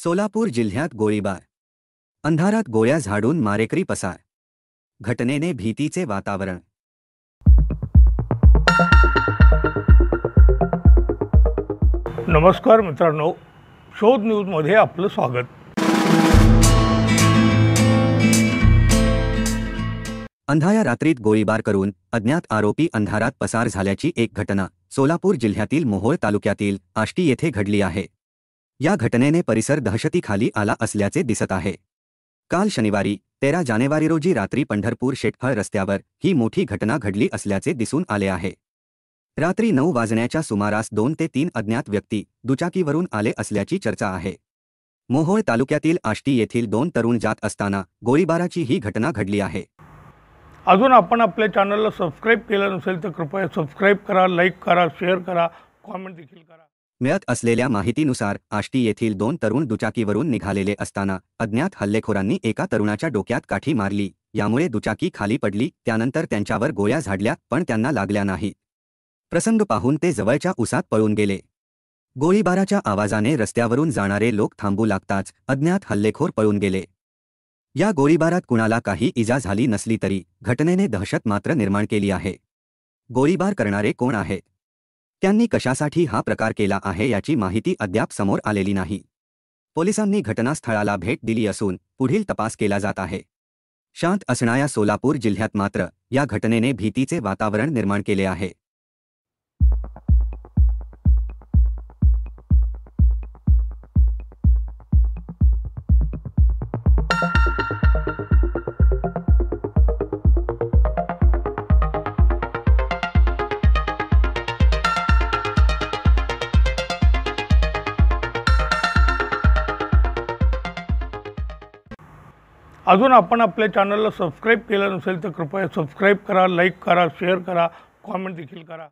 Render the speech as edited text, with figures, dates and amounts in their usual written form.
सोलापूर जिल्ह्यात गोळीबार, अंधारात गोळ्या झाडून मारेकरी पसार, घटनेने भीतीचे वातावरण। नमस्कार मित्रांनो, शोध न्यूजमध्ये आपलं स्वागत। अंधाया रात्रीत गोळीबार करून अज्ञात आरोपी अंधारात पसार झाल्याची एक घटना सोलापूर जिल्ह्यातील मोहोळ तालुक्यातील आष्टी येथे घडली आहे। या घटनेने परिसर दहशतीखाली आला असल्याचे दिसत आहे। काल शनिवारी 13 जानेवारी रोजी रात्री पंढरपूर शेटफळ रस्त्यावर ही मोठी घटना घडली असल्याचे दिसून आले आहे। रात्री 9 वाजण्याच्या सुमारास 2 ते 3 अज्ञात व्यक्ती दुचाकीवरून आले असल्याची चर्चा आहे। मोहोळ तालुक्यातील आष्टी येथील 2 तरुण जात असताना गोळीबाराची ही घटना घडली आहे। अजून आपण आपल्या चॅनलला सबस्क्राइब केलं नसेल तर कृपया सबस्क्राइब करा, लाईक करा, शेअर करा, कॉमेंट देखील करा। मिळत असलेल्या माहितीनुसार आष्टी येथील 2 तरुण दुचाकीवरून निघालेले असताना अज्ञात हल्लेखोरांनी एका तरुणाच्या डोक्यात काठी मारली, यामुळे दुचाकी खाली पडली। त्यानंतर त्यांच्यावर गोळ्या झाडल्या पण त्यांना लागल्या नाहीत। प्रसंग पाहून ते जवळच्या उसात पळून गेले। गोळीबाराच्या आवाजाने रस्त्यावरून जाणारे लोक थांबू लागताच अज्ञात हल्लेखोर पळून गेले। या गोळीबारात कुणाला काही इजा झाली नसली तरी घटनेने दहशत मात्र निर्माण केली आहे। गोळीबार करणारे कोण आहेत, त्यांनी कशासाठी हा प्रकार केला आहे याची माहिती अद्याप समोर आलेली नाही। पोलिसांनी घटनास्थळाला भेट दिली असून पुढील तपास केला जात आहे। शांत असणाऱ्या सोलापूर जिल्ह्यात मात्र या घटनेने भीतीचे वातावरण निर्माण केले आहे। अजून आपण आपल्या चॅनलला सबस्क्राइब केलं नसेल तर कृपया सबस्क्राइब करा, लाईक करा, शेअर करा, कॉमेंट देखील करा।